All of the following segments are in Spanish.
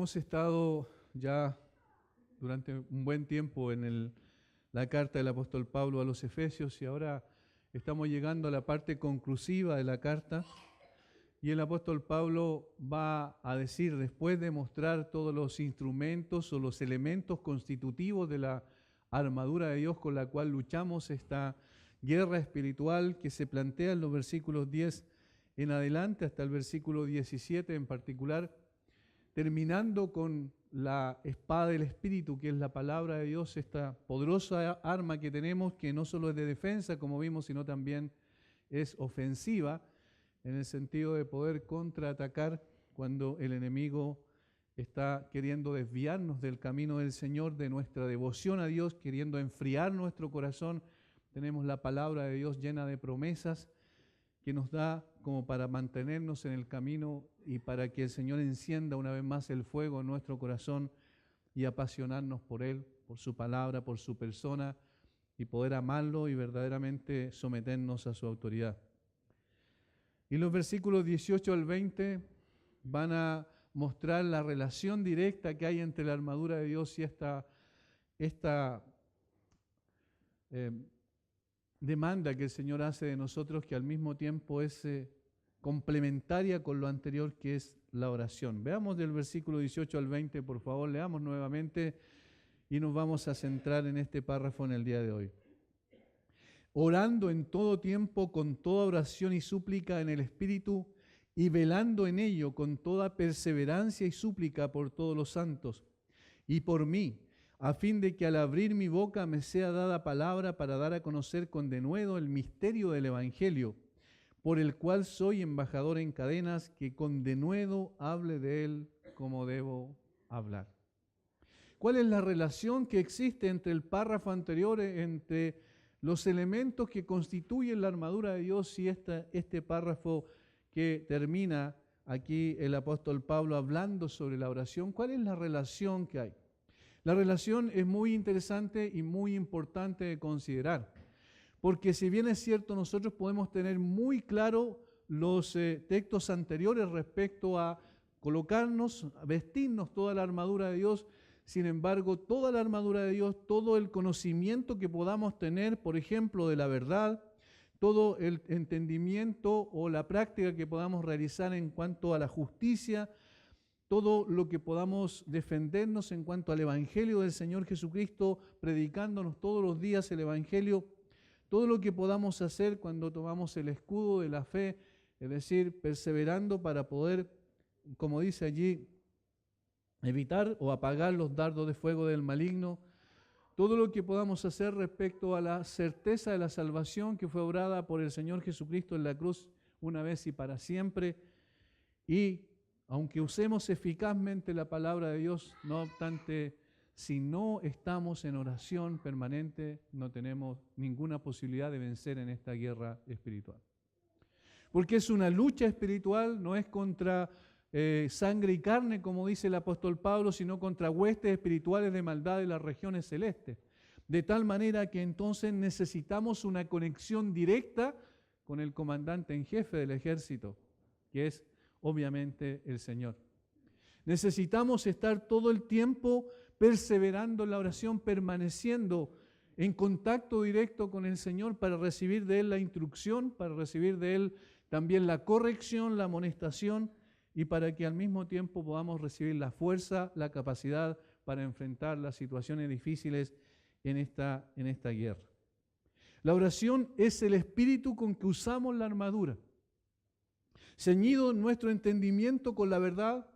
Hemos estado ya durante un buen tiempo en la carta del apóstol Pablo a los Efesios y ahora estamos llegando a la parte conclusiva de la carta y el apóstol Pablo va a decir, después de mostrar todos los instrumentos o los elementos constitutivos de la armadura de Dios con la cual luchamos esta guerra espiritual que se plantea en los versículos 10 en adelante hasta el versículo 17 en particular, terminando con la espada del Espíritu, que es la palabra de Dios, esta poderosa arma que tenemos, que no solo es de defensa, como vimos, sino también es ofensiva, en el sentido de poder contraatacar cuando el enemigo está queriendo desviarnos del camino del Señor, de nuestra devoción a Dios, queriendo enfriar nuestro corazón. Tenemos la palabra de Dios llena de promesas que nos da como para mantenernos en el camino y para que el Señor encienda una vez más el fuego en nuestro corazón y apasionarnos por Él, por su palabra, por su persona y poder amarlo y verdaderamente someternos a su autoridad. Y los versículos 18 al 20 van a mostrar la relación directa que hay entre la armadura de Dios y esta demanda que el Señor hace de nosotros, que al mismo tiempo es complementaria con lo anterior, que es la oración. Veamos del versículo 18 al 20, por favor, leamos nuevamente y nos vamos a centrar en este párrafo en el día de hoy. Orando en todo tiempo con toda oración y súplica en el Espíritu y velando en ello con toda perseverancia y súplica por todos los santos y por mí, a fin de que al abrir mi boca me sea dada palabra para dar a conocer con denuedo el misterio del Evangelio, por el cual soy embajador en cadenas, que con denuedo hable de él como debo hablar. ¿Cuál es la relación que existe entre el párrafo anterior, entre los elementos que constituyen la armadura de Dios y este párrafo que termina aquí el apóstol Pablo hablando sobre la oración? ¿Cuál es la relación que hay? La relación es muy interesante y muy importante de considerar, porque si bien es cierto, nosotros podemos tener muy claro los textos anteriores respecto a colocarnos, a vestirnos toda la armadura de Dios. Sin embargo, toda la armadura de Dios, todo el conocimiento que podamos tener, por ejemplo, de la verdad, todo el entendimiento o la práctica que podamos realizar en cuanto a la justicia, todo lo que podamos defendernos en cuanto al Evangelio del Señor Jesucristo, predicándonos todos los días el Evangelio, todo lo que podamos hacer cuando tomamos el escudo de la fe, es decir, perseverando para poder, como dice allí, evitar o apagar los dardos de fuego del maligno, todo lo que podamos hacer respecto a la certeza de la salvación que fue obrada por el Señor Jesucristo en la cruz una vez y para siempre, y aunque usemos eficazmente la palabra de Dios, no obstante, si no estamos en oración permanente, no tenemos ninguna posibilidad de vencer en esta guerra espiritual. Porque es una lucha espiritual, no es contra sangre y carne, como dice el apóstol Pablo, sino contra huestes espirituales de maldad de las regiones celestes. De tal manera que entonces necesitamos una conexión directa con el comandante en jefe del ejército, que es obviamente el Señor. Necesitamos estar todo el tiempo perseverando en la oración, permaneciendo en contacto directo con el Señor para recibir de Él la instrucción, para recibir de Él también la corrección, la amonestación, y para que al mismo tiempo podamos recibir la fuerza, la capacidad para enfrentar las situaciones difíciles en esta guerra. La oración es el espíritu con que usamos la armadura. Ceñido nuestro entendimiento con la verdad,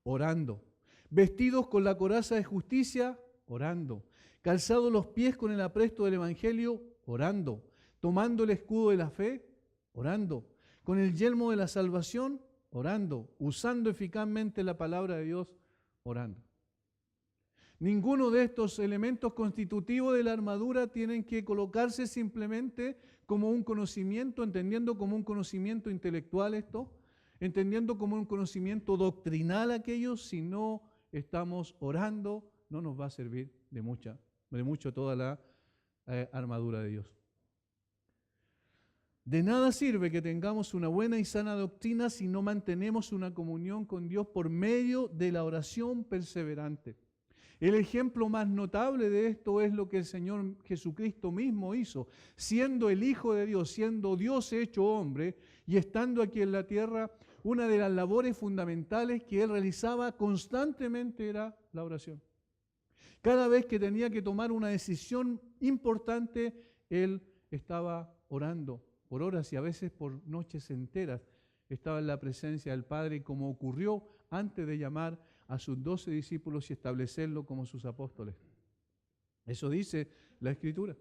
orando. Vestidos con la coraza de justicia, orando. Calzados los pies con el apresto del Evangelio, orando. Tomando el escudo de la fe, orando. Con el yelmo de la salvación, orando. Usando eficazmente la palabra de Dios, orando. Ninguno de estos elementos constitutivos de la armadura tienen que colocarse simplemente como un conocimiento, entendiendo como un conocimiento intelectual esto, entendiendo como un conocimiento doctrinal aquello. Si no estamos orando, no nos va a servir de mucho toda la armadura de Dios. De nada sirve que tengamos una buena y sana doctrina si no mantenemos una comunión con Dios por medio de la oración perseverante. El ejemplo más notable de esto es lo que el Señor Jesucristo mismo hizo. Siendo el Hijo de Dios, siendo Dios hecho hombre y estando aquí en la tierra, una de las labores fundamentales que Él realizaba constantemente era la oración. Cada vez que tenía que tomar una decisión importante, Él estaba orando por horas y a veces por noches enteras. Estaba en la presencia del Padre, como ocurrió antes de llamar a sus 12 discípulos y establecerlo como sus apóstoles. Eso dice la Escritura.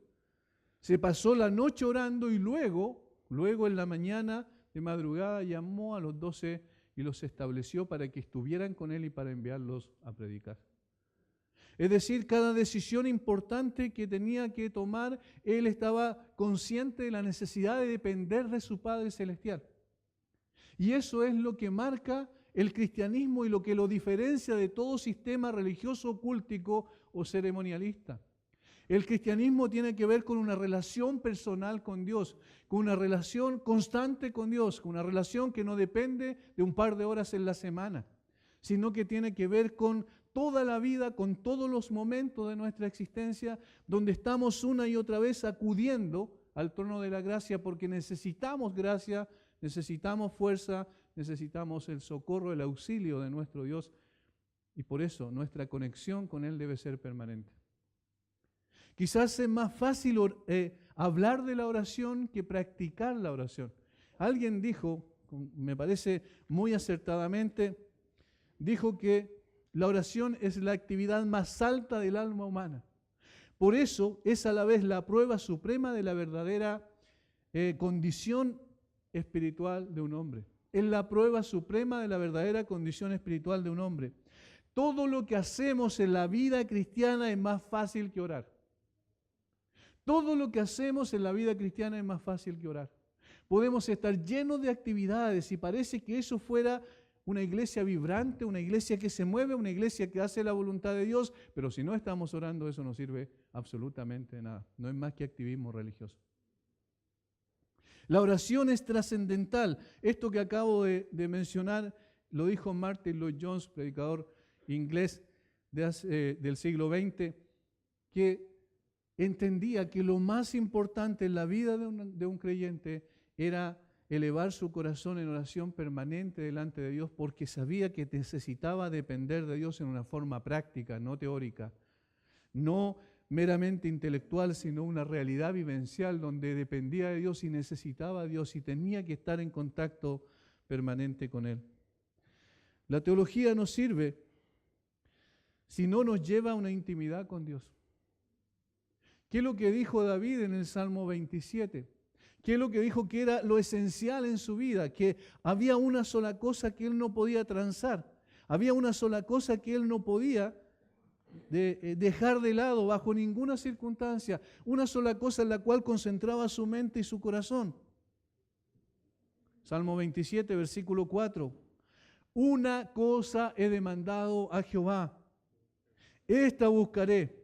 Se pasó la noche orando y luego en la mañana de madrugada llamó a los 12 y los estableció para que estuvieran con Él y para enviarlos a predicar. Es decir, cada decisión importante que tenía que tomar, Él estaba consciente de la necesidad de depender de su Padre Celestial. Y eso es lo que marca el cristianismo y lo que lo diferencia de todo sistema religioso, cultico o ceremonialista. El cristianismo tiene que ver con una relación personal con Dios, con una relación constante con Dios, con una relación que no depende de un par de horas en la semana, sino que tiene que ver con toda la vida, con todos los momentos de nuestra existencia, donde estamos una y otra vez acudiendo al trono de la gracia porque necesitamos gracia, necesitamos fuerza, necesitamos el socorro, el auxilio de nuestro Dios y por eso nuestra conexión con Él debe ser permanente. Quizás es más fácil hablar de la oración que practicar la oración. Alguien dijo, me parece muy acertadamente, dijo que la oración es la actividad más alta del alma humana. Por eso es a la vez la prueba suprema de la verdadera condición espiritual de un hombre. Es la prueba suprema de la verdadera condición espiritual de un hombre. Todo lo que hacemos en la vida cristiana es más fácil que orar. Todo lo que hacemos en la vida cristiana es más fácil que orar. Podemos estar llenos de actividades y parece que eso fuera una iglesia vibrante, una iglesia que se mueve, una iglesia que hace la voluntad de Dios, pero si no estamos orando, eso no sirve absolutamente de nada. No es más que activismo religioso. La oración es trascendental. Esto que acabo de mencionar lo dijo Martin Lloyd-Jones, predicador inglés del siglo XX, que entendía que lo más importante en la vida de un creyente era elevar su corazón en oración permanente delante de Dios porque sabía que necesitaba depender de Dios en una forma práctica, no teórica, no meramente intelectual, sino una realidad vivencial donde dependía de Dios y necesitaba a Dios y tenía que estar en contacto permanente con Él. La teología no sirve si no nos lleva a una intimidad con Dios. ¿Qué es lo que dijo David en el Salmo 27? ¿Qué es lo que dijo que era lo esencial en su vida? Que había una sola cosa que él no podía transar. Había una sola cosa que él no podía dejar de lado bajo ninguna circunstancia. Una sola cosa en la cual concentraba su mente y su corazón. Salmo 27, versículo 4. Una cosa he demandado a Jehová. Esta buscaré,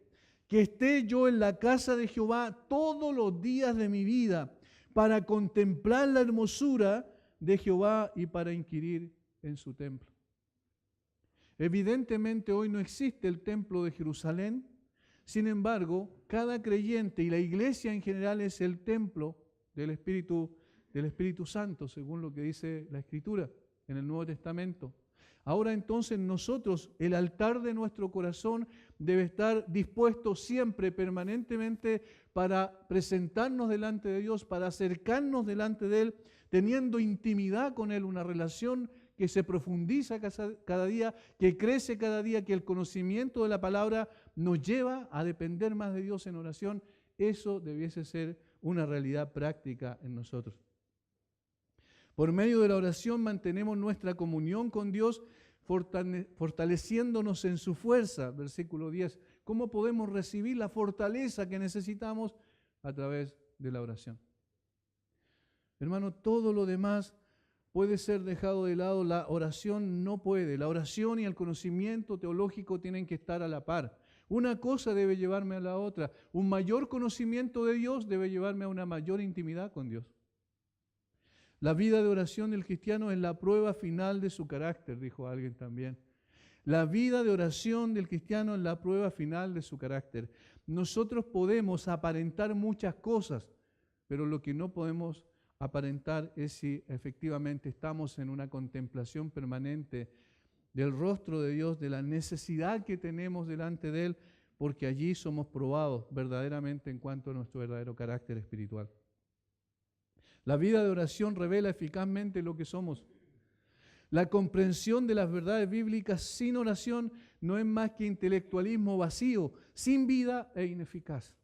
que esté yo en la casa de Jehová todos los días de mi vida, para contemplar la hermosura de Jehová y para inquirir en su templo. Evidentemente hoy no existe el templo de Jerusalén, sin embargo, cada creyente y la iglesia en general es el templo del Espíritu Santo, según lo que dice la Escritura en el Nuevo Testamento. Ahora entonces nosotros, el altar de nuestro corazón debe estar dispuesto siempre, permanentemente, para presentarnos delante de Dios, para acercarnos delante de Él, teniendo intimidad con Él, una relación que se profundiza cada día, que crece cada día, que el conocimiento de la palabra nos lleva a depender más de Dios en oración. Eso debiese ser una realidad práctica en nosotros. Por medio de la oración mantenemos nuestra comunión con Dios, fortaleciéndonos en su fuerza. Versículo 10. ¿Cómo podemos recibir la fortaleza que necesitamos? A través de la oración. Hermano, todo lo demás puede ser dejado de lado. La oración no puede. La oración y el conocimiento teológico tienen que estar a la par. Una cosa debe llevarme a la otra. Un mayor conocimiento de Dios debe llevarme a una mayor intimidad con Dios. La vida de oración del cristiano es la prueba final de su carácter, dijo alguien también. La vida de oración del cristiano es la prueba final de su carácter. Nosotros podemos aparentar muchas cosas, pero lo que no podemos aparentar es si efectivamente estamos en una contemplación permanente del rostro de Dios, de la necesidad que tenemos delante de Él, porque allí somos probados verdaderamente en cuanto a nuestro verdadero carácter espiritual. La vida de oración revela eficazmente lo que somos. La comprensión de las verdades bíblicas sin oración no es más que intelectualismo vacío, sin vida e ineficaz.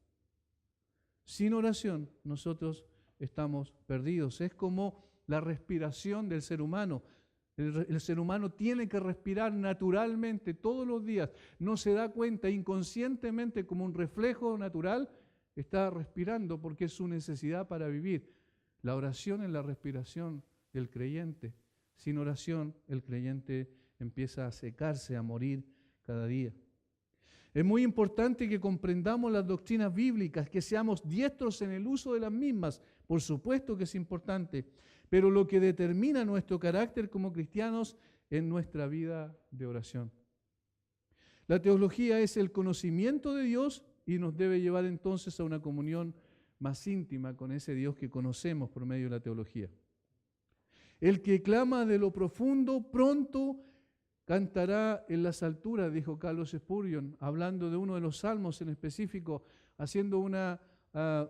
Sin oración nosotros estamos perdidos. Es como la respiración del ser humano. El ser humano tiene que respirar naturalmente todos los días. No se da cuenta, inconscientemente, como un reflejo natural, está respirando porque es su necesidad para vivir. La oración es la respiración del creyente. Sin oración, el creyente empieza a secarse, a morir cada día. Es muy importante que comprendamos las doctrinas bíblicas, que seamos diestros en el uso de las mismas. Por supuesto que es importante, pero lo que determina nuestro carácter como cristianos es nuestra vida de oración. La teología es el conocimiento de Dios y nos debe llevar entonces a una comunión más íntima con ese Dios que conocemos por medio de la teología. El que clama de lo profundo pronto cantará en las alturas, dijo Carlos Spurgeon, hablando de uno de los salmos en específico, haciendo una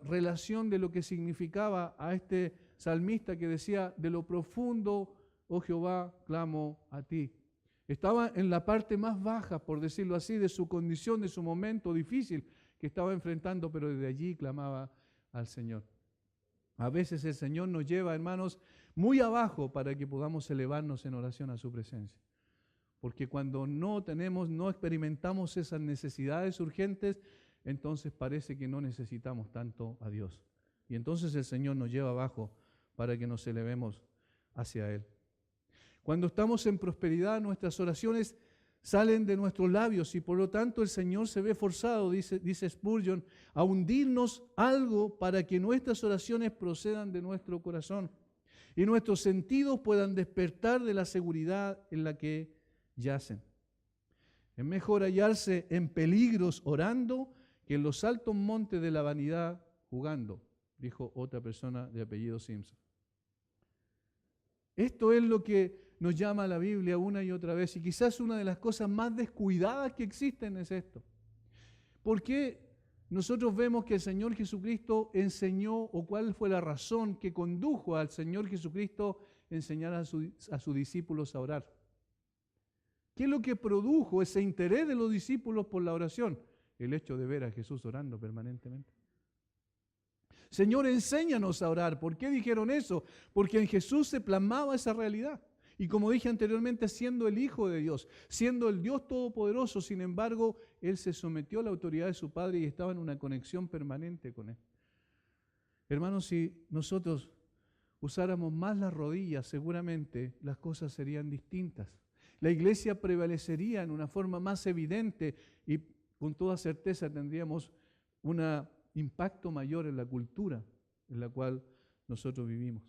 relación de lo que significaba a este salmista que decía, de lo profundo, oh Jehová, clamo a ti. Estaba en la parte más baja, por decirlo así, de su condición, de su momento difícil que estaba enfrentando, pero desde allí clamaba al Señor. A veces el Señor nos lleva, hermanos, muy abajo para que podamos elevarnos en oración a su presencia. Porque cuando no experimentamos esas necesidades urgentes, entonces parece que no necesitamos tanto a Dios. Y entonces el Señor nos lleva abajo para que nos elevemos hacia Él. Cuando estamos en prosperidad, nuestras oraciones salen de nuestros labios y por lo tanto el Señor se ve forzado, dice Spurgeon, a hundirnos algo para que nuestras oraciones procedan de nuestro corazón y nuestros sentidos puedan despertar de la seguridad en la que yacen. Es mejor hallarse en peligros orando que en los altos montes de la vanidad jugando, dijo otra persona de apellido Simpson. Esto es lo que nos llama la Biblia una y otra vez, y quizás una de las cosas más descuidadas que existen es esto. ¿Por qué nosotros vemos que el Señor Jesucristo enseñó, o cuál fue la razón que condujo al Señor Jesucristo a enseñar a sus discípulos a orar? ¿Qué es lo que produjo ese interés de los discípulos por la oración? El hecho de ver a Jesús orando permanentemente. Señor, enséñanos a orar. ¿Por qué dijeron eso? Porque en Jesús se plasmaba esa realidad. Y como dije anteriormente, siendo el Hijo de Dios, siendo el Dios Todopoderoso, sin embargo, Él se sometió a la autoridad de su Padre y estaba en una conexión permanente con Él. Hermanos, si nosotros usáramos más las rodillas, seguramente las cosas serían distintas. La iglesia prevalecería en una forma más evidente y con toda certeza tendríamos un impacto mayor en la cultura en la cual nosotros vivimos.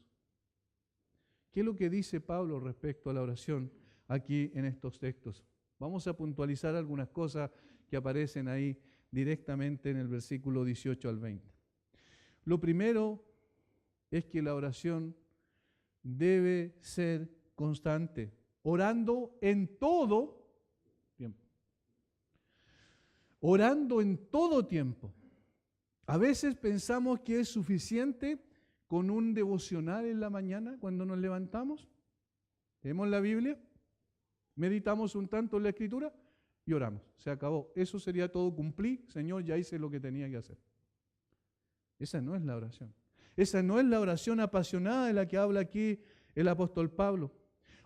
¿Qué es lo que dice Pablo respecto a la oración aquí en estos textos? Vamos a puntualizar algunas cosas que aparecen ahí directamente en el versículo 18 al 20. Lo primero es que la oración debe ser constante, orando en todo tiempo. Orando en todo tiempo. A veces pensamos que es suficiente con un devocional en la mañana cuando nos levantamos, leemos la Biblia, meditamos un tanto en la Escritura y oramos. Se acabó. Eso sería todo, cumplí, Señor, ya hice lo que tenía que hacer. Esa no es la oración. Esa no es la oración apasionada de la que habla aquí el apóstol Pablo.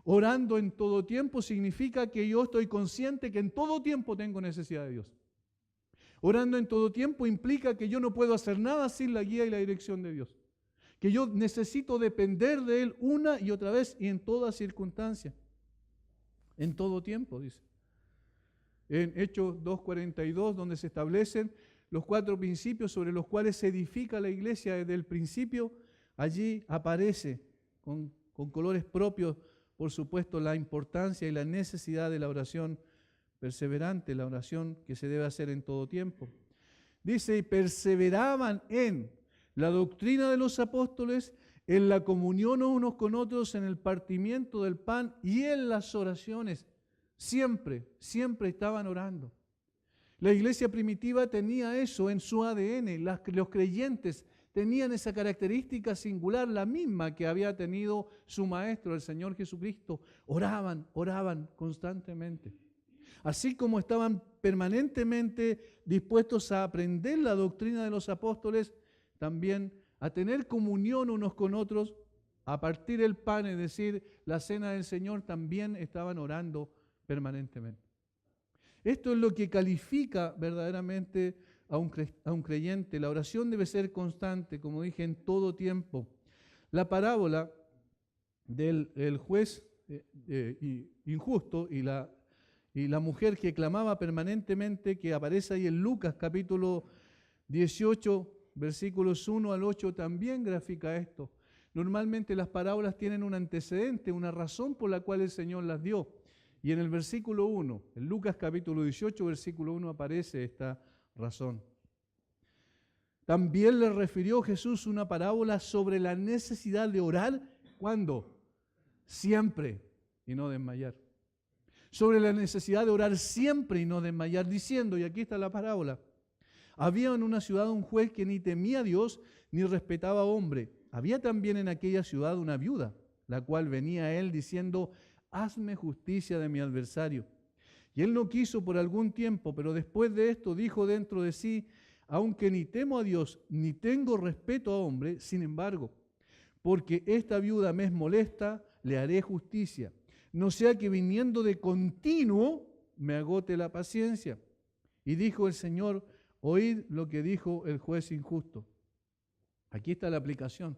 Orando en todo tiempo significa que yo estoy consciente que en todo tiempo tengo necesidad de Dios. Orando en todo tiempo implica que yo no puedo hacer nada sin la guía y la dirección de Dios. Que yo necesito depender de Él una y otra vez y en toda circunstancia. En todo tiempo, dice. En Hechos 2:42, donde se establecen los 4 principios sobre los cuales se edifica la iglesia desde el principio, allí aparece con colores propios, por supuesto, la importancia y la necesidad de la oración perseverante, la oración que se debe hacer en todo tiempo. Dice, y perseveraban en la doctrina de los apóstoles, en la comunión unos con otros, en el partimiento del pan y en las oraciones. Siempre estaban orando. La iglesia primitiva tenía eso en su ADN. Los creyentes tenían esa característica singular, la misma que había tenido su maestro, el Señor Jesucristo. Oraban constantemente. Así como estaban permanentemente dispuestos a aprender la doctrina de los apóstoles, también a tener comunión unos con otros, a partir el pan, es decir, la cena del Señor, también estaban orando permanentemente. Esto es lo que califica verdaderamente a un creyente. La oración debe ser constante, como dije, en todo tiempo. La parábola del juez injusto y la mujer que clamaba permanentemente, que aparece ahí en Lucas capítulo 18, versículos 1 al 8, también grafica esto. Normalmente las parábolas tienen un antecedente, una razón por la cual el Señor las dio. Y en el versículo 1, en Lucas capítulo 18, versículo 1, aparece esta razón. También le refirió Jesús una parábola sobre la necesidad de orar. ¿Cuándo? Siempre, y no desmayar. Sobre la necesidad de orar siempre y no desmayar, diciendo, y aquí está la parábola, había en una ciudad un juez que ni temía a Dios ni respetaba a hombre. Había también en aquella ciudad una viuda, la cual venía a él diciendo, hazme justicia de mi adversario. Y él no quiso por algún tiempo, pero después de esto dijo dentro de sí, aunque ni temo a Dios, ni tengo respeto a hombre, sin embargo, porque esta viuda me es molesta, le haré justicia. No sea que viniendo de continuo me agote la paciencia. Y dijo el Señor, oíd lo que dijo el juez injusto. Aquí está la aplicación.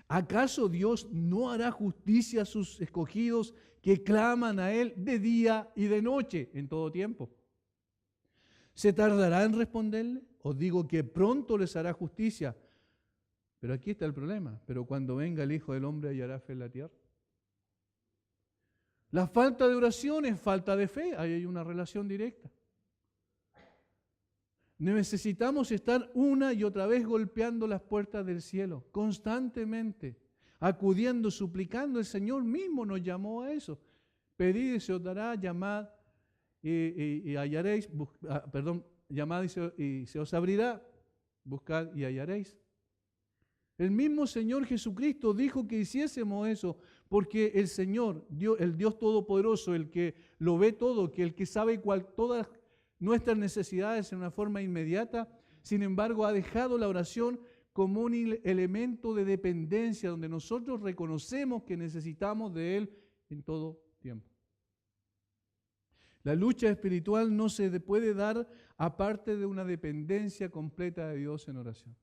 ¿Acaso Dios no hará justicia a sus escogidos que claman a Él de día y de noche en todo tiempo? ¿Se tardará en responderle? Os digo que pronto les hará justicia. Pero aquí está el problema. Pero cuando venga el Hijo del Hombre, ¿hallará fe en la tierra? La falta de oración es falta de fe. Ahí hay una relación directa. Necesitamos estar una y otra vez golpeando las puertas del cielo, constantemente, acudiendo, suplicando. El Señor mismo nos llamó a eso. Pedid y se os dará, llamad y hallaréis, llamad y se os abrirá, buscad y hallaréis. El mismo Señor Jesucristo dijo que hiciésemos eso, porque el Señor, el Dios Todopoderoso, el que lo ve todo, que el que sabe todas nuestras necesidades en una forma inmediata, sin embargo ha dejado la oración como un elemento de dependencia donde nosotros reconocemos que necesitamos de Él en todo tiempo. La lucha espiritual no se puede dar aparte de una dependencia completa de Dios en oración.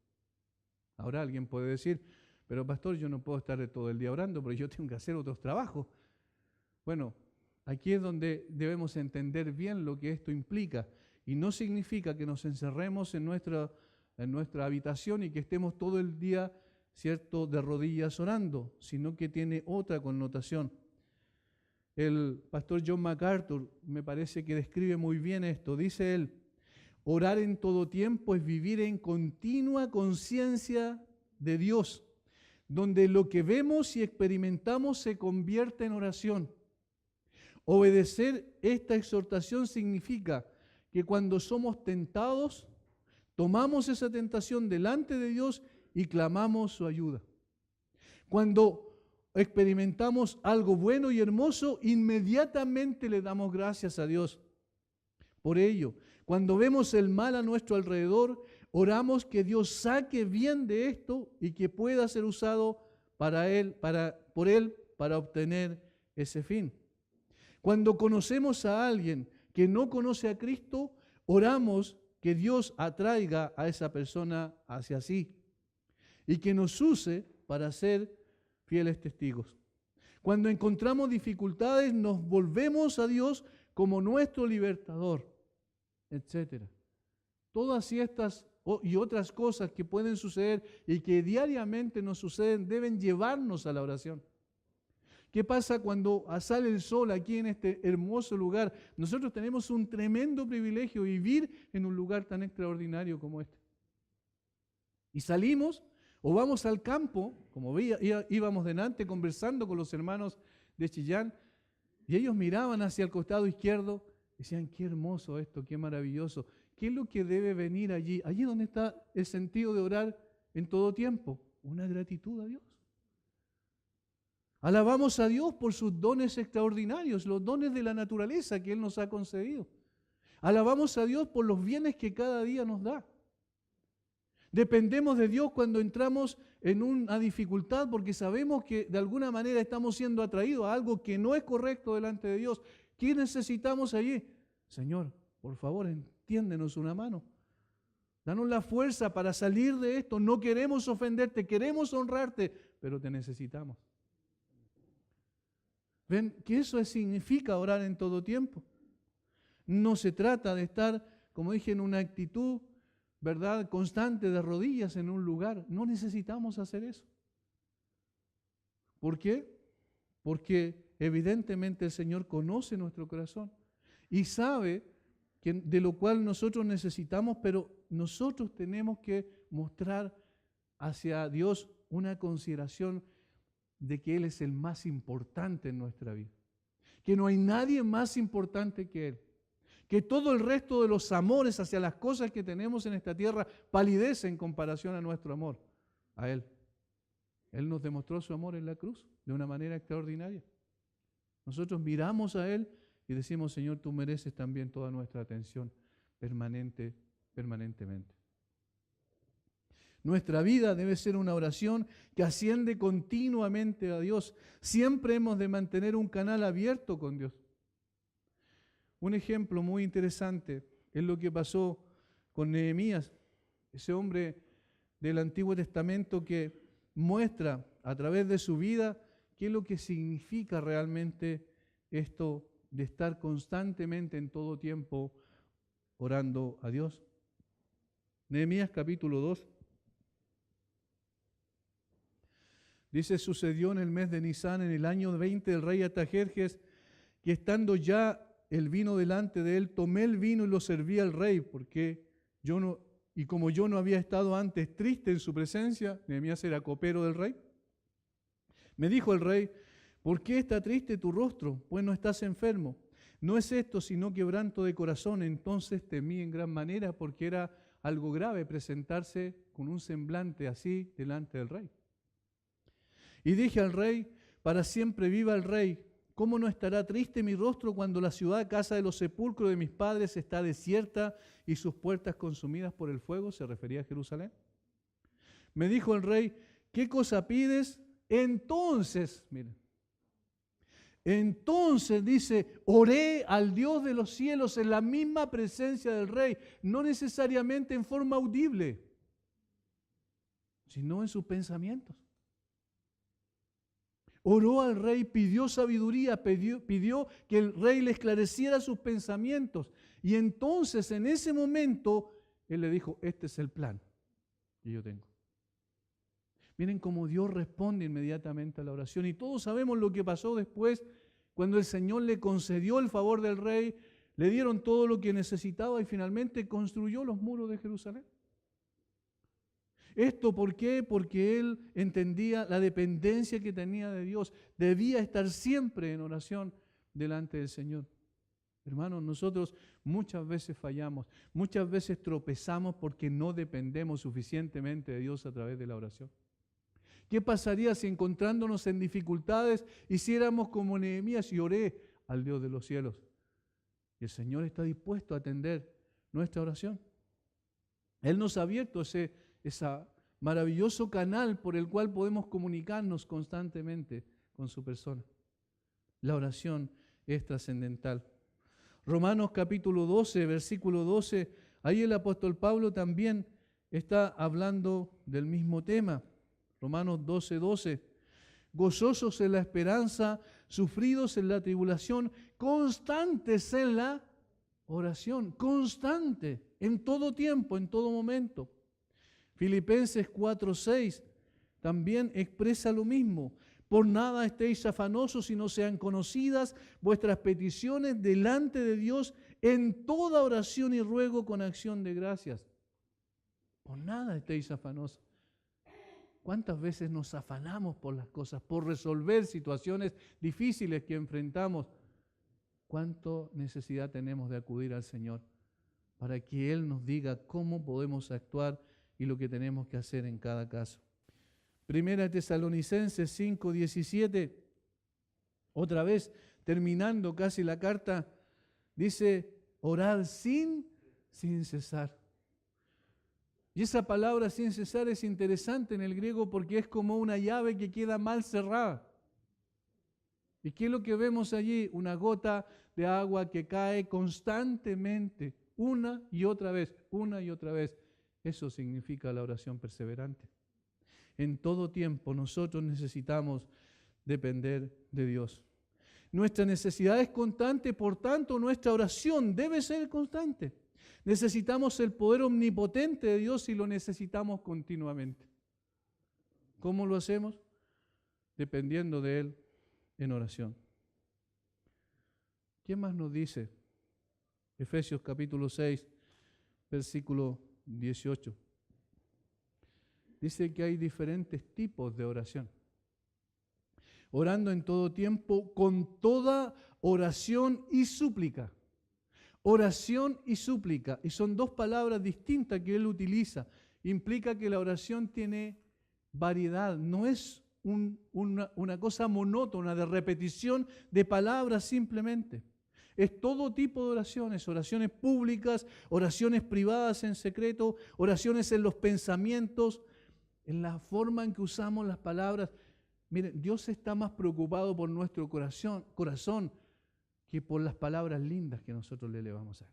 Ahora alguien puede decir, pero pastor, yo no puedo estar todo el día orando porque yo tengo que hacer otros trabajos. Bueno, aquí es donde debemos entender bien lo que esto implica. Y no significa que nos encerremos en nuestra habitación y que estemos todo el día, ¿cierto?, de rodillas orando, sino que tiene otra connotación. El pastor John MacArthur me parece que describe muy bien esto. Dice él, orar en todo tiempo es vivir en continua conciencia de Dios, donde lo que vemos y experimentamos se convierte en oración. Obedecer esta exhortación significa que cuando somos tentados, tomamos esa tentación delante de Dios y clamamos su ayuda. Cuando experimentamos algo bueno y hermoso, inmediatamente le damos gracias a Dios por ello. Cuando vemos el mal a nuestro alrededor, oramos que Dios saque bien de esto y que pueda ser usado por Él para obtener ese fin. Cuando conocemos a alguien que no conoce a Cristo, oramos que Dios atraiga a esa persona hacia sí y que nos use para ser fieles testigos. Cuando encontramos dificultades, nos volvemos a Dios como nuestro libertador, etc. Todas estas y otras cosas que pueden suceder y que diariamente nos suceden deben llevarnos a la oración. ¿Qué pasa cuando sale el sol aquí en este hermoso lugar? Nosotros tenemos un tremendo privilegio vivir en un lugar tan extraordinario como este. Y salimos o vamos al campo, como íbamos delante conversando con los hermanos de Chillán, y ellos miraban hacia el costado izquierdo y decían, qué hermoso esto, qué maravilloso. ¿Qué es lo que debe venir allí? Allí donde está el sentido de orar en todo tiempo. Una gratitud a Dios. Alabamos a Dios por sus dones extraordinarios, los dones de la naturaleza que Él nos ha concedido. Alabamos a Dios por los bienes que cada día nos da. Dependemos de Dios cuando entramos en una dificultad porque sabemos que de alguna manera estamos siendo atraídos a algo que no es correcto delante de Dios. ¿Qué necesitamos allí? Señor, por favor, tiéndenos una mano. Danos la fuerza para salir de esto. No queremos ofenderte, queremos honrarte, pero te necesitamos. ¿Ven? Que eso significa orar en todo tiempo. No se trata de estar, como dije, en una actitud, ¿verdad?, constante de rodillas en un lugar. No necesitamos hacer eso. ¿Por qué? Porque evidentemente el Señor conoce nuestro corazón y sabe de lo cual nosotros necesitamos, pero nosotros tenemos que mostrar hacia Dios una consideración de que Él es el más importante en nuestra vida, que no hay nadie más importante que Él, que todo el resto de los amores hacia las cosas que tenemos en esta tierra palidece en comparación a nuestro amor a Él. Él nos demostró su amor en la cruz de una manera extraordinaria. Nosotros miramos a Él y decimos, Señor, tú mereces también toda nuestra atención permanentemente. Nuestra vida debe ser una oración que asciende continuamente a Dios. Siempre hemos de mantener un canal abierto con Dios. Un ejemplo muy interesante es lo que pasó con Nehemías, ese hombre del Antiguo Testamento que muestra a través de su vida qué es lo que significa realmente esto de estar constantemente en todo tiempo orando a Dios. Nehemías capítulo 2. Dice, sucedió en el mes de Nisán, en el año 20 del rey Artajerjes, que estando ya el vino delante de él, tomé el vino y lo serví al rey, porque como yo no había estado antes triste en su presencia, Nehemías era copero del rey, me dijo el rey, ¿por qué está triste tu rostro? Pues no estás enfermo. No es esto sino quebranto de corazón. Entonces temí en gran manera, porque era algo grave presentarse con un semblante así delante del rey. Y dije al rey, para siempre viva el rey. ¿Cómo no estará triste mi rostro cuando la ciudad, casa de los sepulcros de mis padres, está desierta y sus puertas consumidas por el fuego? Se refería a Jerusalén. Me dijo el rey, ¿qué cosa pides? Entonces, miren, dice, oré al Dios de los cielos en la misma presencia del rey, no necesariamente en forma audible, sino en sus pensamientos. Oró al rey, pidió sabiduría, pidió que el rey le esclareciera sus pensamientos. Y entonces en ese momento él le dijo, este es el plan que yo tengo. Miren cómo Dios responde inmediatamente a la oración. Y todos sabemos lo que pasó después, cuando el Señor le concedió el favor del rey, le dieron todo lo que necesitaba y finalmente construyó los muros de Jerusalén. ¿Esto por qué? Porque él entendía la dependencia que tenía de Dios. Debía estar siempre en oración delante del Señor. Hermanos, nosotros muchas veces fallamos, muchas veces tropezamos porque no dependemos suficientemente de Dios a través de la oración. ¿Qué pasaría si encontrándonos en dificultades hiciéramos como Nehemías y oré al Dios de los cielos? Y el Señor está dispuesto a atender nuestra oración. Él nos ha abierto ese maravilloso canal por el cual podemos comunicarnos constantemente con su persona. La oración es trascendental. Romanos capítulo 12, versículo 12, ahí el apóstol Pablo también está hablando del mismo tema. Romanos 12, 12. Gozosos en la esperanza, sufridos en la tribulación, constantes en la oración, constante, en todo tiempo, en todo momento. Filipenses 4:6 también expresa lo mismo. Por nada estéis afanosos, sino sean conocidas vuestras peticiones delante de Dios en toda oración y ruego con acción de gracias. Por nada estéis afanosos. ¿Cuántas veces nos afanamos por las cosas, por resolver situaciones difíciles que enfrentamos? ¿Cuánta necesidad tenemos de acudir al Señor para que Él nos diga cómo podemos actuar y lo que tenemos que hacer en cada caso? Primera Tesalonicenses 5:17, otra vez terminando casi la carta, dice, orad sin cesar. Y esa palabra sin cesar es interesante en el griego porque es como una llave que queda mal cerrada. ¿Y qué es lo que vemos allí? Una gota de agua que cae constantemente, una y otra vez, una y otra vez. Eso significa la oración perseverante. En todo tiempo nosotros necesitamos depender de Dios. Nuestra necesidad es constante, por tanto nuestra oración debe ser constante. Necesitamos el poder omnipotente de Dios y lo necesitamos continuamente. ¿Cómo lo hacemos? Dependiendo de Él en oración. ¿Qué más nos dice? Efesios capítulo 6, versículo 18. Dice que hay diferentes tipos de oración. Orando en todo tiempo con toda oración y súplica. Oración y súplica. Y son dos palabras distintas que él utiliza. Implica que la oración tiene variedad. No es una cosa monótona de repetición de palabras simplemente. Es todo tipo de oraciones. Oraciones públicas, oraciones privadas en secreto, oraciones en los pensamientos, en la forma en que usamos las palabras. Miren, Dios está más preocupado por nuestro corazón que por las palabras lindas que nosotros le elevamos a Él.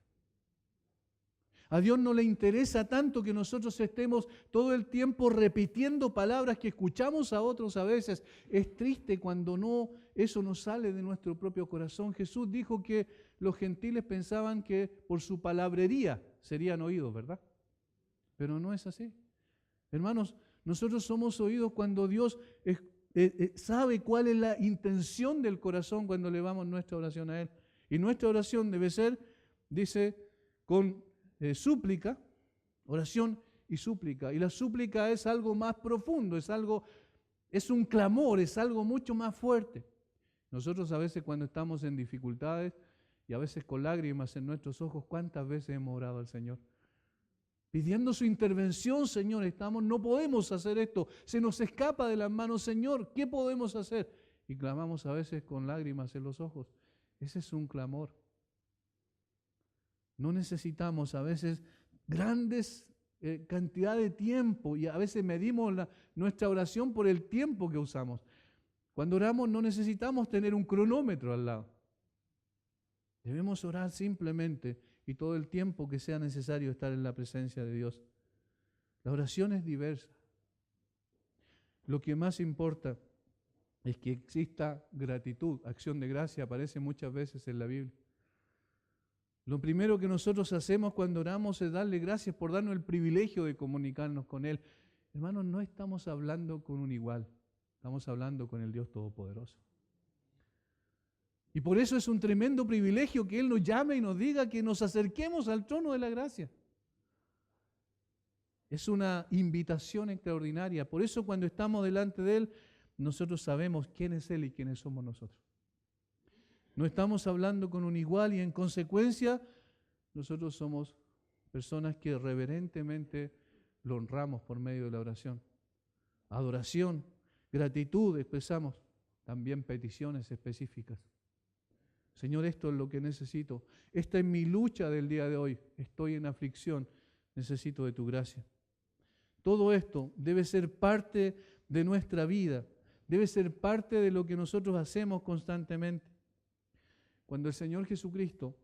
A Dios no le interesa tanto que nosotros estemos todo el tiempo repitiendo palabras que escuchamos a otros a veces. Es triste cuando eso no sale de nuestro propio corazón. Jesús dijo que los gentiles pensaban que por su palabrería serían oídos, ¿verdad? Pero no es así. Hermanos, nosotros somos oídos cuando Dios sabe cuál es la intención del corazón cuando elevamos nuestra oración a Él. Y nuestra oración debe ser, dice, con súplica, oración y súplica. Y la súplica es algo más profundo, es un clamor, es algo mucho más fuerte. Nosotros a veces cuando estamos en dificultades y a veces con lágrimas en nuestros ojos, ¿cuántas veces hemos orado al Señor? Pidiendo su intervención, Señor, no podemos hacer esto, se nos escapa de las manos, Señor, ¿qué podemos hacer? Y clamamos a veces con lágrimas en los ojos. Ese es un clamor. No necesitamos a veces grandes cantidades de tiempo y a veces medimos nuestra oración por el tiempo que usamos. Cuando oramos no necesitamos tener un cronómetro al lado. Debemos orar simplemente y todo el tiempo que sea necesario estar en la presencia de Dios. La oración es diversa. Lo que más importa es que exista gratitud, acción de gracia, aparece muchas veces en la Biblia. Lo primero que nosotros hacemos cuando oramos es darle gracias por darnos el privilegio de comunicarnos con Él. Hermanos, no estamos hablando con un igual, estamos hablando con el Dios Todopoderoso. Y por eso es un tremendo privilegio que Él nos llame y nos diga que nos acerquemos al trono de la gracia. Es una invitación extraordinaria. Por eso cuando estamos delante de Él, nosotros sabemos quién es Él y quiénes somos nosotros. No estamos hablando con un igual y en consecuencia nosotros somos personas que reverentemente lo honramos por medio de la oración. Adoración, gratitud expresamos, también peticiones específicas. Señor, esto es lo que necesito. Esta es mi lucha del día de hoy. Estoy en aflicción. Necesito de tu gracia. Todo esto debe ser parte de nuestra vida. Debe ser parte de lo que nosotros hacemos constantemente. Cuando el Señor Jesucristo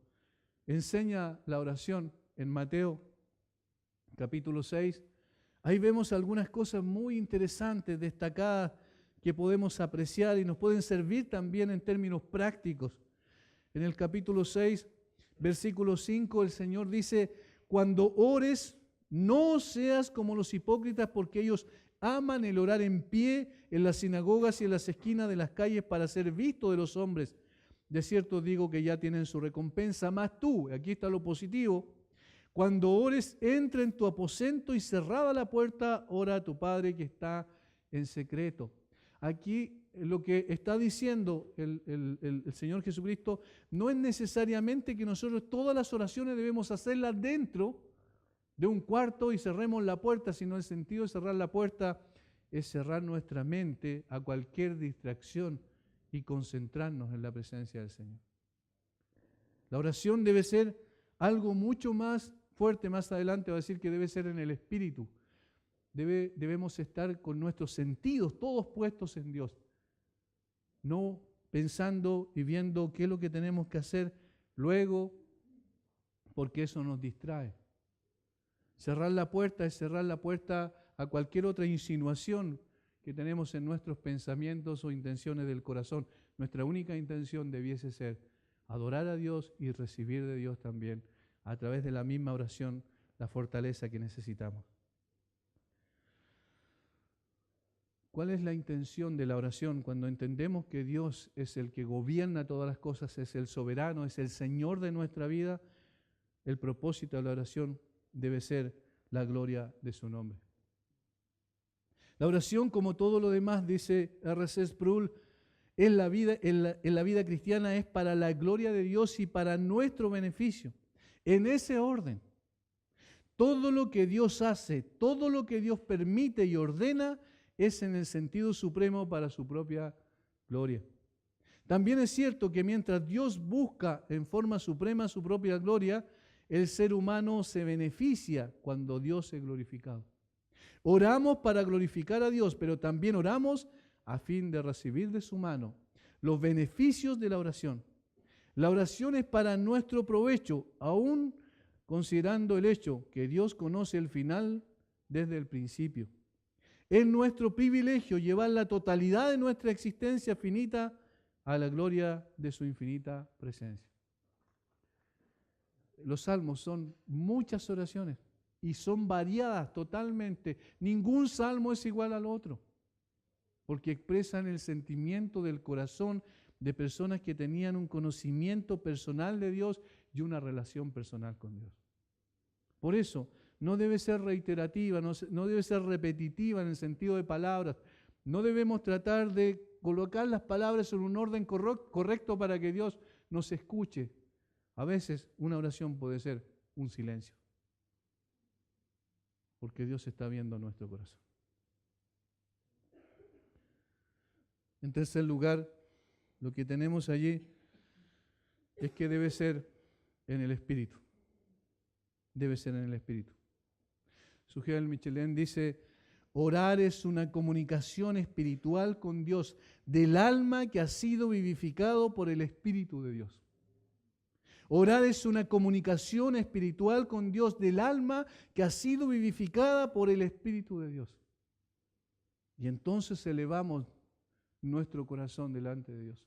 enseña la oración en Mateo capítulo 6, ahí vemos algunas cosas muy interesantes, destacadas, que podemos apreciar y nos pueden servir también en términos prácticos. En el capítulo 6, versículo 5, el Señor dice, cuando ores, no seas como los hipócritas porque ellos aman el orar en pie en las sinagogas y en las esquinas de las calles para ser vistos de los hombres. De cierto digo que ya tienen su recompensa, mas tú, aquí está lo positivo, cuando ores, entra en tu aposento y cerrada la puerta, ora a tu Padre que está en secreto. Aquí lo que está diciendo el Señor Jesucristo no es necesariamente que nosotros todas las oraciones debemos hacerlas dentro de un cuarto y cerremos la puerta, sino el sentido de cerrar la puerta es cerrar nuestra mente a cualquier distracción y concentrarnos en la presencia del Señor. La oración debe ser algo mucho más fuerte. Más adelante va a decir que debe ser en el Espíritu. Debemos estar con nuestros sentidos todos puestos en Dios, no pensando y viendo qué es lo que tenemos que hacer luego, porque eso nos distrae. Cerrar la puerta es cerrar la puerta a cualquier otra insinuación que tenemos en nuestros pensamientos o intenciones del corazón. Nuestra única intención debiese ser adorar a Dios y recibir de Dios también, a través de la misma oración, la fortaleza que necesitamos. ¿Cuál es la intención de la oración? Cuando entendemos que Dios es el que gobierna todas las cosas, es el soberano, es el Señor de nuestra vida, el propósito de la oración debe ser la gloria de su nombre. La oración, como todo lo demás, dice R.C. Sproul, en la vida cristiana es para la gloria de Dios y para nuestro beneficio. En ese orden, todo lo que Dios hace, todo lo que Dios permite y ordena es en el sentido supremo para su propia gloria. También es cierto que mientras Dios busca en forma suprema su propia gloria, el ser humano se beneficia cuando Dios es glorificado. Oramos para glorificar a Dios, pero también oramos a fin de recibir de su mano los beneficios de la oración. La oración es para nuestro provecho, aún considerando el hecho que Dios conoce el final desde el principio. Es nuestro privilegio llevar la totalidad de nuestra existencia finita a la gloria de su infinita presencia. Los salmos son muchas oraciones y son variadas totalmente. Ningún salmo es igual al otro, porque expresan el sentimiento del corazón de personas que tenían un conocimiento personal de Dios y una relación personal con Dios. Por eso, no debe ser reiterativa, no debe ser repetitiva en el sentido de palabras. No debemos tratar de colocar las palabras en un orden correcto para que Dios nos escuche. A veces una oración puede ser un silencio, porque Dios está viendo nuestro corazón. En tercer lugar, lo que tenemos allí es que debe ser en el Espíritu. Debe ser en el Espíritu. Sugel Michelin dice, orar es una comunicación espiritual con Dios del alma que ha sido vivificado por el Espíritu de Dios. Orar es una comunicación espiritual con Dios del alma que ha sido vivificada por el Espíritu de Dios. Y entonces elevamos nuestro corazón delante de Dios.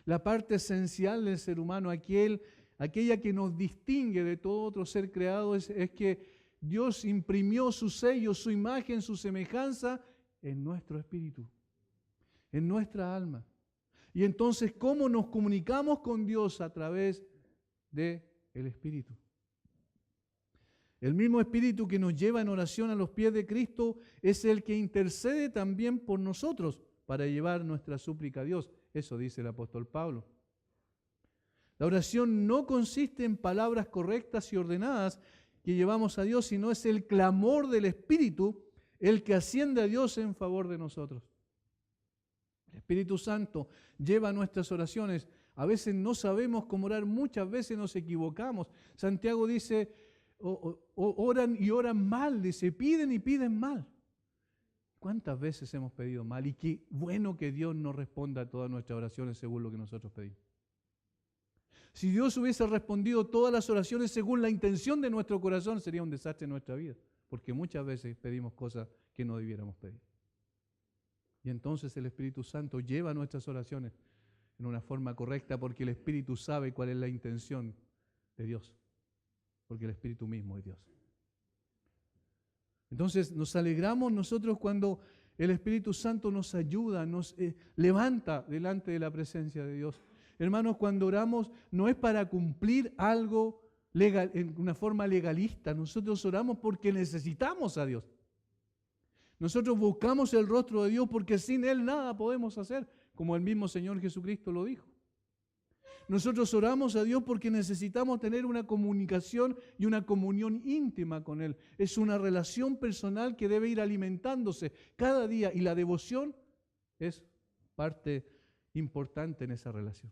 La parte esencial del ser humano, aquella que nos distingue de todo otro ser creado, es que Dios imprimió su sello, su imagen, su semejanza en nuestro espíritu, en nuestra alma. Y entonces, ¿cómo nos comunicamos con Dios? A través del Espíritu. El mismo Espíritu que nos lleva en oración a los pies de Cristo es el que intercede también por nosotros para llevar nuestra súplica a Dios. Eso dice el apóstol Pablo. La oración no consiste en palabras correctas y ordenadas que llevamos a Dios, sino es el clamor del Espíritu el que asciende a Dios en favor de nosotros. El Espíritu Santo lleva nuestras oraciones. A veces no sabemos cómo orar, muchas veces nos equivocamos. Santiago dice, oran y oran mal, dice, piden y piden mal. ¿Cuántas veces hemos pedido mal? Y qué bueno que Dios nos responda a todas nuestras oraciones según lo que nosotros pedimos. Si Dios hubiese respondido todas las oraciones según la intención de nuestro corazón, sería un desastre en nuestra vida, porque muchas veces pedimos cosas que no debiéramos pedir. Y entonces el Espíritu Santo lleva nuestras oraciones en una forma correcta, porque el Espíritu sabe cuál es la intención de Dios, porque el Espíritu mismo es Dios. Entonces nos alegramos nosotros cuando el Espíritu Santo nos ayuda, nos levanta delante de la presencia de Dios. Hermanos, cuando oramos no es para cumplir algo legal, en una forma legalista. Nosotros oramos porque necesitamos a Dios. Nosotros buscamos el rostro de Dios porque sin Él nada podemos hacer, como el mismo Señor Jesucristo lo dijo. Nosotros oramos a Dios porque necesitamos tener una comunicación y una comunión íntima con Él. Es una relación personal que debe ir alimentándose cada día y la devoción es parte importante en esa relación.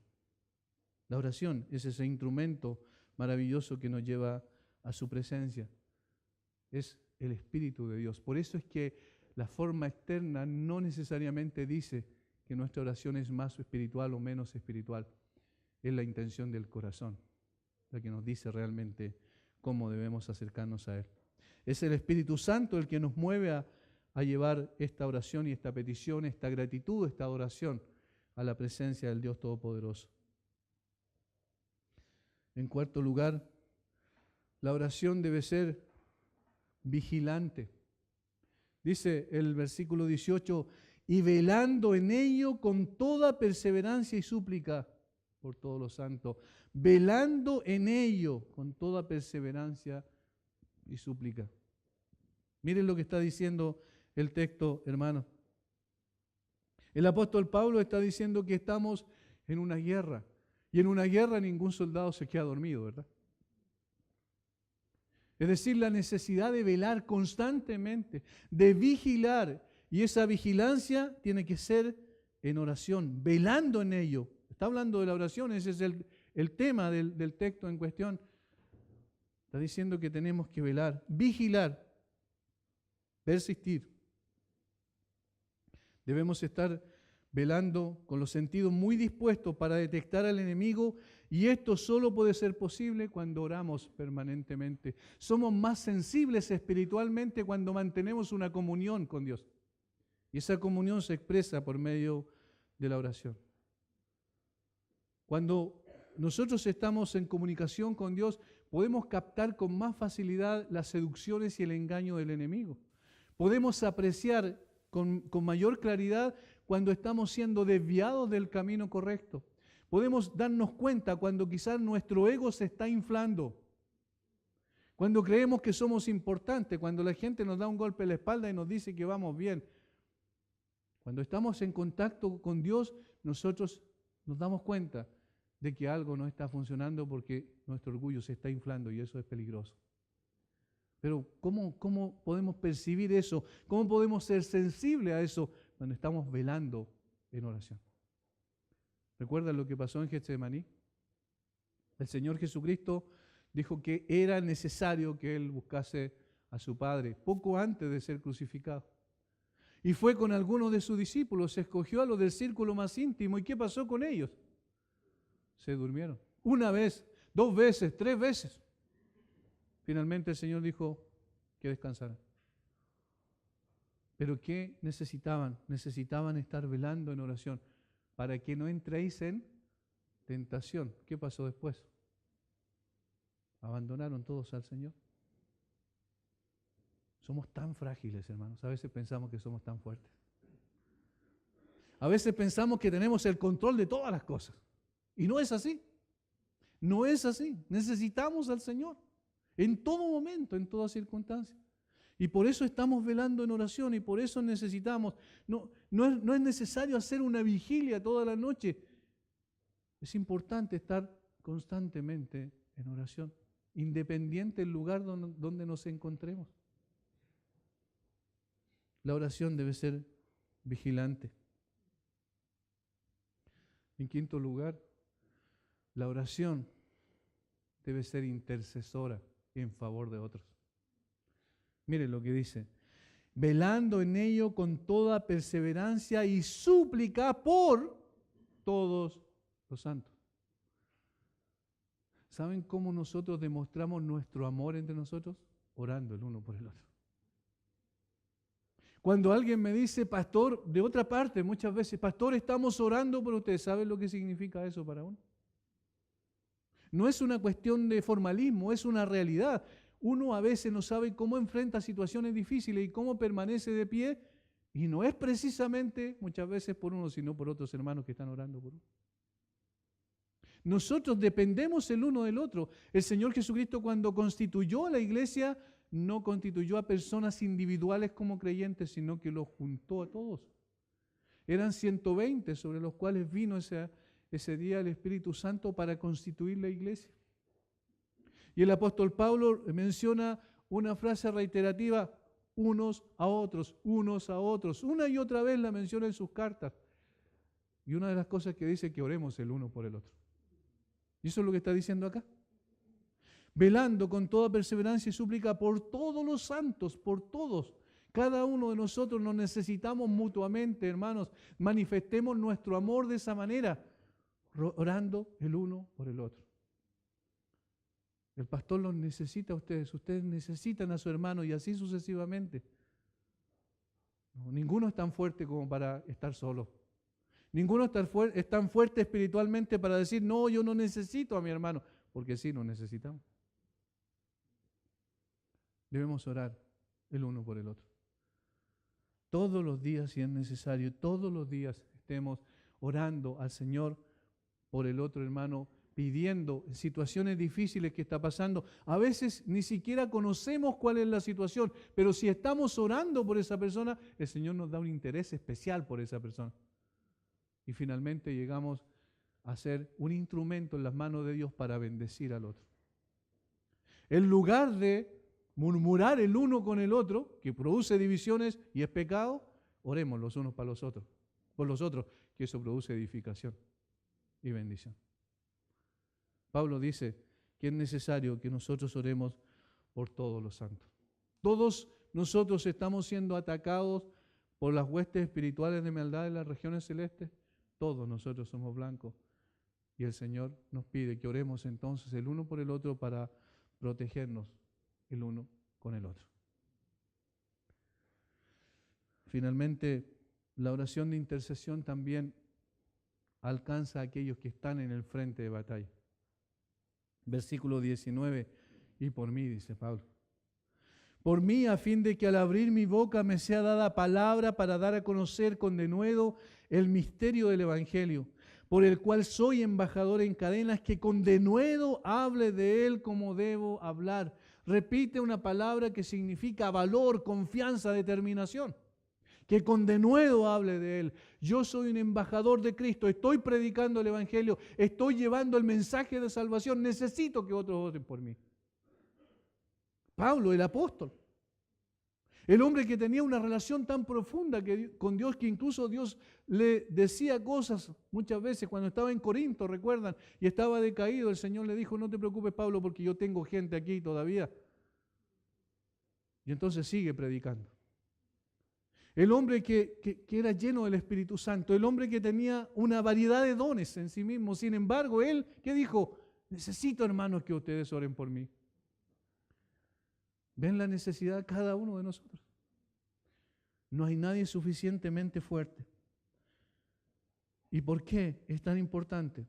La oración es ese instrumento maravilloso que nos lleva a su presencia. Es el Espíritu de Dios. Por eso es que la forma externa no necesariamente dice que nuestra oración es más espiritual o menos espiritual. Es la intención del corazón la que nos dice realmente cómo debemos acercarnos a Él. Es el Espíritu Santo el que nos mueve a llevar esta oración y esta petición, esta gratitud, esta adoración a la presencia del Dios Todopoderoso. En cuarto lugar, la oración debe ser vigilante. Dice el versículo 18, y velando en ello con toda perseverancia y súplica por todos los santos, velando en ello con toda perseverancia y súplica. Miren lo que está diciendo el texto, hermano. El apóstol Pablo está diciendo que estamos en una guerra, y en una guerra ningún soldado se queda dormido, ¿verdad? Es decir, la necesidad de velar constantemente, de vigilar, y esa vigilancia tiene que ser en oración, velando en ello. Está hablando de la oración, ese es el tema del texto en cuestión. Está diciendo que tenemos que velar, vigilar, persistir. Debemos estar velando con los sentidos muy dispuestos para detectar al enemigo, y esto solo puede ser posible cuando oramos permanentemente. Somos más sensibles espiritualmente cuando mantenemos una comunión con Dios. Y esa comunión se expresa por medio de la oración. Cuando nosotros estamos en comunicación con Dios, podemos captar con más facilidad las seducciones y el engaño del enemigo. Podemos apreciar con mayor claridad cuando estamos siendo desviados del camino correcto. Podemos darnos cuenta cuando quizás nuestro ego se está inflando. Cuando creemos que somos importantes, cuando la gente nos da un golpe en la espalda y nos dice que vamos bien. Cuando estamos en contacto con Dios, nosotros nos damos cuenta de que algo no está funcionando porque nuestro orgullo se está inflando y eso es peligroso. Pero ¿cómo podemos percibir eso? ¿Cómo podemos ser sensibles a eso cuando estamos velando en oración? ¿Recuerdan lo que pasó en Getsemaní? El Señor Jesucristo dijo que era necesario que Él buscase a su Padre poco antes de ser crucificado. Y fue con algunos de sus discípulos, se escogió a los del círculo más íntimo. ¿Y qué pasó con ellos? Se durmieron. Una vez, 2 veces, 3 veces. Finalmente el Señor dijo que descansaran. ¿Pero qué necesitaban? Necesitaban estar velando en oración para que no entréis en tentación. ¿Qué pasó después? Abandonaron todos al Señor. Somos tan frágiles, hermanos. A veces pensamos que somos tan fuertes. A veces pensamos que tenemos el control de todas las cosas. Y no es así. No es así. Necesitamos al Señor. En todo momento, en toda circunstancia. Y por eso estamos velando en oración y por eso necesitamos. No es necesario hacer una vigilia toda la noche. Es importante estar constantemente en oración, independiente del lugar donde nos encontremos. La oración debe ser vigilante. En quinto lugar, la oración debe ser intercesora en favor de otros. Miren lo que dice: velando en ello con toda perseverancia y súplica por todos los santos. ¿Saben cómo nosotros demostramos nuestro amor entre nosotros? Orando el uno por el otro. Cuando alguien me dice, pastor, de otra parte, muchas veces, pastor, estamos orando por ustedes, ¿saben lo que significa eso para uno? No es una cuestión de formalismo, es una realidad. uno a veces no sabe cómo enfrenta situaciones difíciles y cómo permanece de pie, y no es precisamente muchas veces por uno, sino por otros hermanos que están orando por uno. Nosotros dependemos el uno del otro. El Señor Jesucristo, cuando constituyó a la iglesia, no constituyó a personas individuales como creyentes, sino que los juntó a todos. Eran 120 sobre los cuales vino ese día el Espíritu Santo para constituir la iglesia. Y el apóstol Pablo menciona una frase reiterativa: unos a otros, unos a otros. Una y otra vez la menciona en sus cartas. Y una de las cosas que dice es que oremos el uno por el otro. Y eso es lo que está diciendo acá. Velando con toda perseverancia y súplica por todos los santos, por todos. Cada uno de nosotros nos necesitamos mutuamente, hermanos. Manifestemos nuestro amor de esa manera, orando el uno por el otro. El pastor los necesita a ustedes necesitan a su hermano y así sucesivamente. No, ninguno es tan fuerte como para estar solo. Ninguno es tan fuerte espiritualmente para decir, no, yo no necesito a mi hermano, porque sí nos necesitamos. Debemos orar el uno por el otro. Todos los días, si es necesario, todos los días estemos orando al Señor por el otro hermano, pidiendo situaciones difíciles que está pasando. A veces ni siquiera conocemos cuál es la situación, pero si estamos orando por esa persona, el Señor nos da un interés especial por esa persona. Y finalmente llegamos a ser un instrumento en las manos de Dios para bendecir al otro. En lugar de murmurar el uno con el otro, que produce divisiones y es pecado, oremos los unos para los otros, por los otros, que eso produce edificación y bendición. Pablo dice que es necesario que nosotros oremos por todos los santos. Todos nosotros estamos siendo atacados por las huestes espirituales de maldad en las regiones celestes. Todos nosotros somos blancos. Y el Señor nos pide que oremos entonces el uno por el otro para protegernos el uno con el otro. Finalmente, la oración de intercesión también alcanza a aquellos que están en el frente de batalla. Versículo 19, y por mí, dice Pablo. Por mí, a fin de que al abrir mi boca me sea dada palabra para dar a conocer con denuedo el misterio del Evangelio, por el cual soy embajador en cadenas, que con denuedo hable de él como debo hablar. Repite una palabra que significa valor, confianza, determinación. Que con denuedo hable de él. Yo soy un embajador de Cristo, estoy predicando el Evangelio, estoy llevando el mensaje de salvación, necesito que otros oren por mí. Pablo, el apóstol, el hombre que tenía una relación tan profunda con Dios, que incluso Dios le decía cosas muchas veces cuando estaba en Corinto, recuerdan, y estaba decaído, el Señor le dijo, no te preocupes, Pablo, porque yo tengo gente aquí todavía. Y entonces sigue predicando. El hombre que era lleno del Espíritu Santo, el hombre que tenía una variedad de dones en sí mismo. Sin embargo, él, ¿qué dijo? Necesito, hermanos, que ustedes oren por mí. ¿Ven la necesidad de cada uno de nosotros? No hay nadie suficientemente fuerte. ¿Y por qué es tan importante?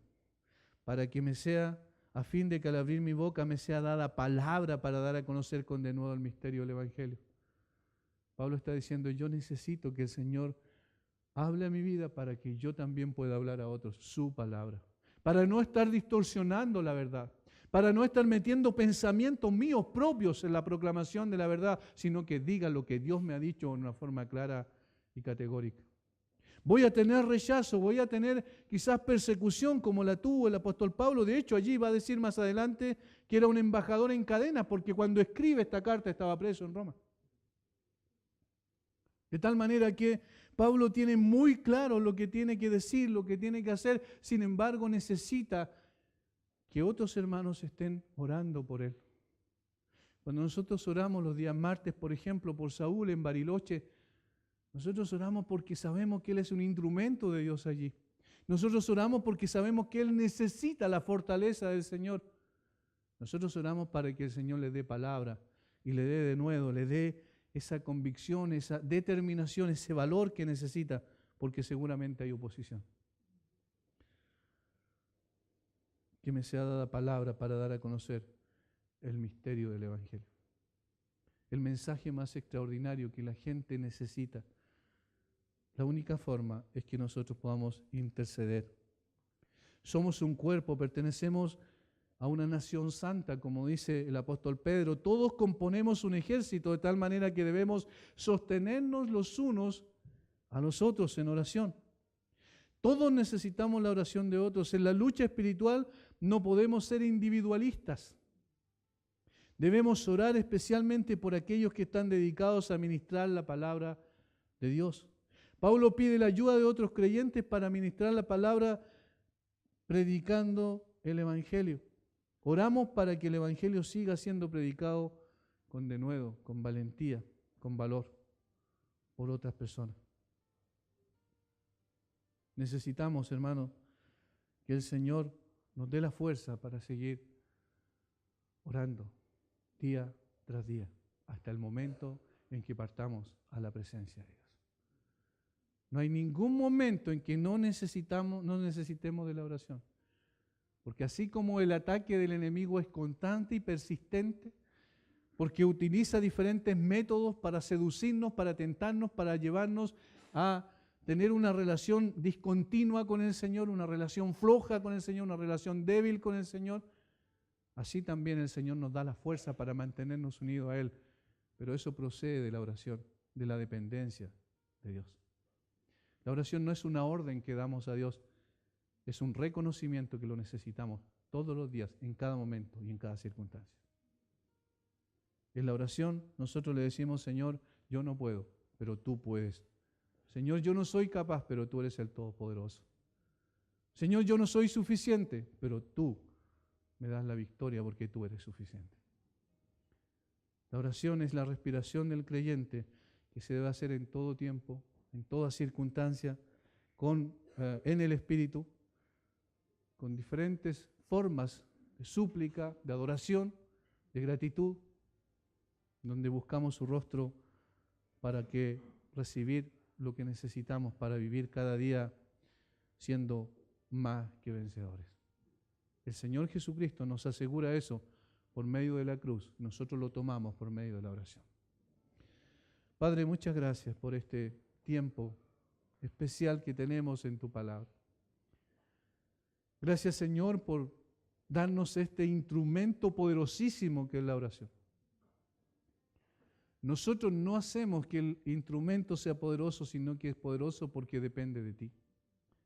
Para que me sea, a fin de que al abrir mi boca me sea dada palabra para dar a conocer con denuedo el misterio del Evangelio. Pablo está diciendo, yo necesito que el Señor hable a mi vida para que yo también pueda hablar a otros su palabra. Para no estar distorsionando la verdad. Para no estar metiendo pensamientos míos propios en la proclamación de la verdad, sino que diga lo que Dios me ha dicho de una forma clara y categórica. Voy a tener rechazo, voy a tener quizás persecución como la tuvo el apóstol Pablo. De hecho, allí va a decir más adelante que era un embajador en cadenas, porque cuando escribe esta carta estaba preso en Roma. De tal manera que Pablo tiene muy claro lo que tiene que decir, lo que tiene que hacer. Sin embargo, necesita que otros hermanos estén orando por él. Cuando nosotros oramos los días martes, por ejemplo, por Saúl en Bariloche, nosotros oramos porque sabemos que él es un instrumento de Dios allí. Nosotros oramos porque sabemos que él necesita la fortaleza del Señor. Nosotros oramos para que el Señor le dé palabra y le dé de nuevo, le dé esa convicción, esa determinación, ese valor que necesita, porque seguramente hay oposición. Que me sea dada palabra para dar a conocer el misterio del Evangelio. el mensaje más extraordinario que la gente necesita. La única forma es que nosotros podamos interceder. Somos un cuerpo, pertenecemos a una nación santa, como dice el apóstol Pedro. Todos componemos un ejército de tal manera que debemos sostenernos los unos a los otros en oración. Todos necesitamos la oración de otros. En la lucha espiritual no podemos ser individualistas. Debemos orar especialmente por aquellos que están dedicados a ministrar la palabra de Dios. Pablo pide la ayuda de otros creyentes para ministrar la palabra predicando el Evangelio. Oramos para que el Evangelio siga siendo predicado con denuedo, con valentía, con valor por otras personas. Necesitamos, hermanos, que el Señor nos dé la fuerza para seguir orando día tras día, hasta el momento en que partamos a la presencia de Dios. No hay ningún momento en que no necesitemos de la oración. Porque así como el ataque del enemigo es constante y persistente, porque utiliza diferentes métodos para seducirnos, para tentarnos, para llevarnos a tener una relación discontinua con el Señor, una relación floja con el Señor, una relación débil con el Señor, así también el Señor nos da la fuerza para mantenernos unidos a Él. Pero eso procede de la oración, de la dependencia de Dios. La oración no es una orden que damos a Dios, es un reconocimiento que lo necesitamos todos los días, en cada momento y en cada circunstancia. En la oración nosotros le decimos, Señor, yo no puedo, pero tú puedes. Señor, yo no soy capaz, pero tú eres el Todopoderoso. Señor, yo no soy suficiente, pero tú me das la victoria porque tú eres suficiente. La oración es la respiración del creyente que se debe hacer en todo tiempo, en toda circunstancia, en el Espíritu, con diferentes formas de súplica, de adoración, de gratitud, donde buscamos su rostro para que recibir lo que necesitamos para vivir cada día siendo más que vencedores. El Señor Jesucristo nos asegura eso por medio de la cruz. Nosotros lo tomamos por medio de la oración. Padre, muchas gracias por este tiempo especial que tenemos en tu palabra. Gracias, Señor, por darnos este instrumento poderosísimo que es la oración. Nosotros no hacemos que el instrumento sea poderoso, sino que es poderoso porque depende de ti.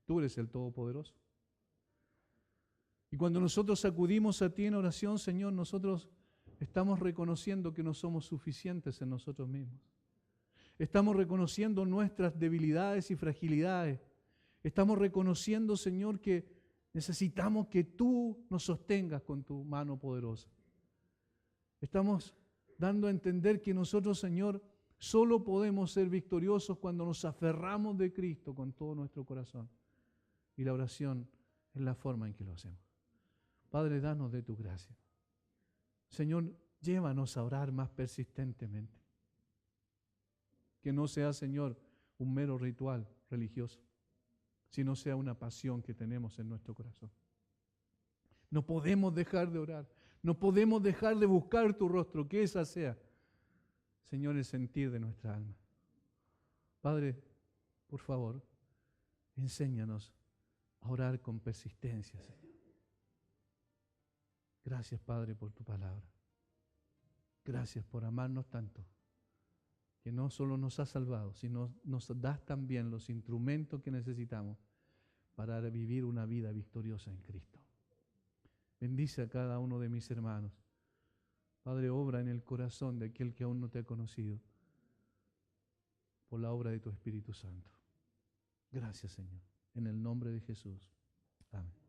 Tú eres el Todopoderoso. Y cuando nosotros acudimos a ti en oración, Señor, nosotros estamos reconociendo que no somos suficientes en nosotros mismos. Estamos reconociendo nuestras debilidades y fragilidades. Estamos reconociendo, Señor, que necesitamos que tú nos sostengas con tu mano poderosa. Estamos dando a entender que nosotros, Señor, solo podemos ser victoriosos cuando nos aferramos de Cristo con todo nuestro corazón. Y la oración es la forma en que lo hacemos. Padre, danos de tu gracia. Señor, llévanos a orar más persistentemente. Que no sea, Señor, un mero ritual religioso, sino sea una pasión que tenemos en nuestro corazón. No podemos dejar de orar, no podemos dejar de buscar tu rostro, que esa sea, Señor, el sentir de nuestra alma. Padre, por favor, enséñanos a orar con persistencia, Señor. Gracias, Padre, por tu palabra. Gracias por amarnos tanto, que no solo nos has salvado, sino nos das también los instrumentos que necesitamos para vivir una vida victoriosa en Cristo. Bendice a cada uno de mis hermanos. Padre, obra en el corazón de aquel que aún no te ha conocido por la obra de tu Espíritu Santo. Gracias, Señor. En el nombre de Jesús. Amén.